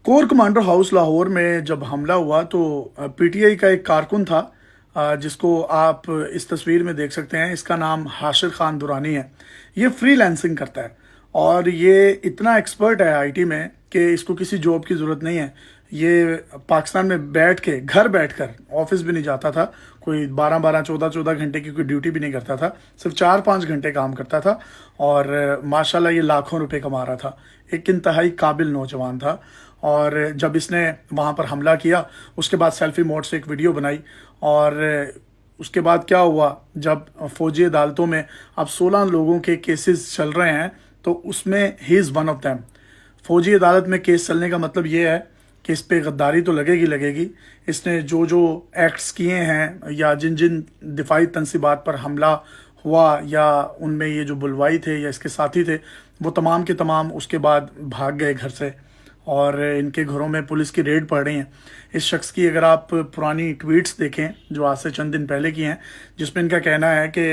Core commander house Lahore में जब हमला हुआ तो पीटीआई का एक कारकुन था, जिसको आप इस तस्वीर में देख सकते हैं। इसका नाम हाशिर खान दुरानी है। ये फ्रीलांसिंग करता है और ये इतना एक्सपर्ट है आईटी में कि इसको किसी जॉब की ज़रूरत नहीं है। ये पाकिस्तान में बैठ के, घर बैठकर, ऑफिस भी नहीं जाता था, कोई 12-12 14-14 घंटे की कोई ड्यूटी भी नहीं करता था, सिर्फ 4-5 घंटे काम करता था और माशाल्लाह ये लाखों रुपए कमा रहा था। एक इंतहाई काबिल नौजवान था। और जब इसने वहाँ पर हमला किया उसके बाद सेल्फी मोड से एक वीडियो बनाई और उसके बाद क्या हुआ, जब फौजी अदालतों में अब 16 लोगों के केसेस चल रहे हैं तो उसमें he is one of them. फौजी अदालत में केस चलने का मतलब ये है कि इस पे गद्दारी तो लगेगी। इसने जो जो एक्ट्स किए हैं या जिन जिन दिफाई तनसीबात पर हमला हुआ या उनमें ये जो बुलवाई थे या इसके साथी थे, वो तमाम के तमाम उसके बाद भाग गए घर से और इनके घरों में पुलिस की रेड पड़ रही है। इस शख्स की अगर आप पुरानी ट्वीट्स देखें जो आज से चंद दिन पहले की हैं, जिसमें इनका कहना है कि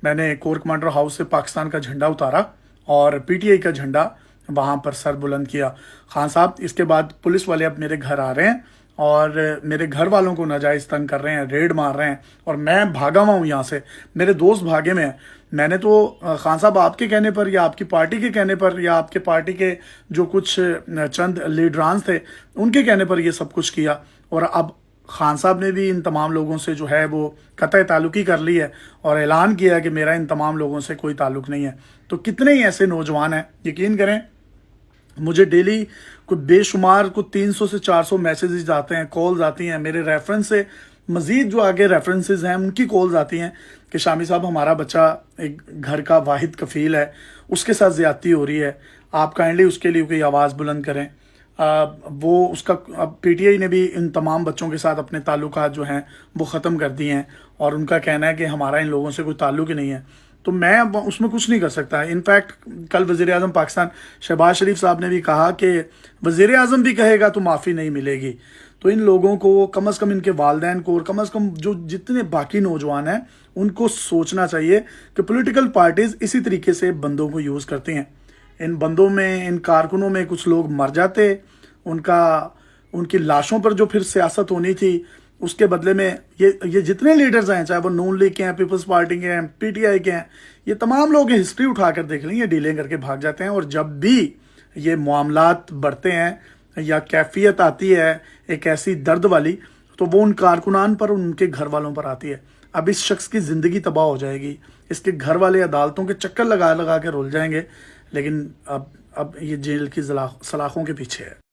मैंने कोर कमांडर हाउस से पाकिस्तान का झंडा उतारा और पीटीआई का झंडा वहाँ पर सर बुलंद किया। खान साहब, इसके बाद पुलिस वाले अब मेरे घर आ रहे हैं और मेरे घर वालों को नाजायज़ तंग कर रहे हैं, रेड मार रहे हैं और मैं भागा हुआ हूँ यहाँ से। मेरे दोस्त भागे में हैं। मैंने तो खान साहब आपके कहने पर या आपकी पार्टी के कहने पर या आपके पार्टी के जो कुछ चंद लीडरान्स थे उनके कहने पर ये सब कुछ किया और अब खान साहब ने भी इन तमाम लोगों से जो है वो कतई ताल्लुकी कर ली है और ऐलान किया है कि मेरा इन तमाम लोगों से कोई ताल्लुक नहीं है। तो कितने ही ऐसे नौजवान हैं, यकीन करें मुझे डेली कोई बेशुमार को 300 से 400 मैसेजेस आते हैं, कॉल्स आती हैं। मेरे रेफरेंस से मज़ीद जो आगे रेफरेंसेस हैं उनकी कॉल्स आती हैं कि शामी साहब हमारा बच्चा एक घर का वाहिद कफ़ील है, उसके साथ ज़्यादती हो रही है, आप काइंडली उसके लिए कोई आवाज़ बुलंद करें। वो उसका अब पीटीआई ने भी इन तमाम बच्चों के साथ अपने ताल्लुकात जो हैं वो ख़त्म कर दिए हैं और उनका कहना है कि हमारा इन लोगों से कोई ताल्लुक ही नहीं है। तो मैं अब उसमें कुछ नहीं कर सकता। इनफैक्ट कल वज़ीर-ए-आज़म पाकिस्तान शहबाज शरीफ साहब ने भी कहा कि वज़ीर-ए-आज़म भी कहेगा तो माफ़ी नहीं मिलेगी। तो इन लोगों को कम से कम, इनके वालिदैन को और कम से कम जो जितने बाकी नौजवान हैं उनको सोचना चाहिए कि पॉलिटिकल पार्टीज़ इसी तरीके से बंदों को यूज़ करती हैं। इन बंदों में, इन कारकुनों में कुछ लोग मर जाते, उनकी लाशों पर जो फिर सियासत होनी थी उसके बदले में ये जितने लीडर्स हैं, चाहे वो नून लीग के हैं, पीपल्स पार्टी के हैं, पीटीआई के हैं, ये तमाम लोग हिस्ट्री उठाकर देख लें, ये डीलिंग करके भाग जाते हैं। और जब भी ये मामलात बढ़ते हैं या कैफियत आती है एक ऐसी दर्द वाली, तो वो उन कारकुनान पर, उनके घर वालों पर आती है। अब इस शख्स की ज़िंदगी तबाह हो जाएगी, इसके घर वाले अदालतों के चक्कर लगा लगा के रुल जाएंगे, लेकिन अब ये जेल की सलाखों के पीछे है।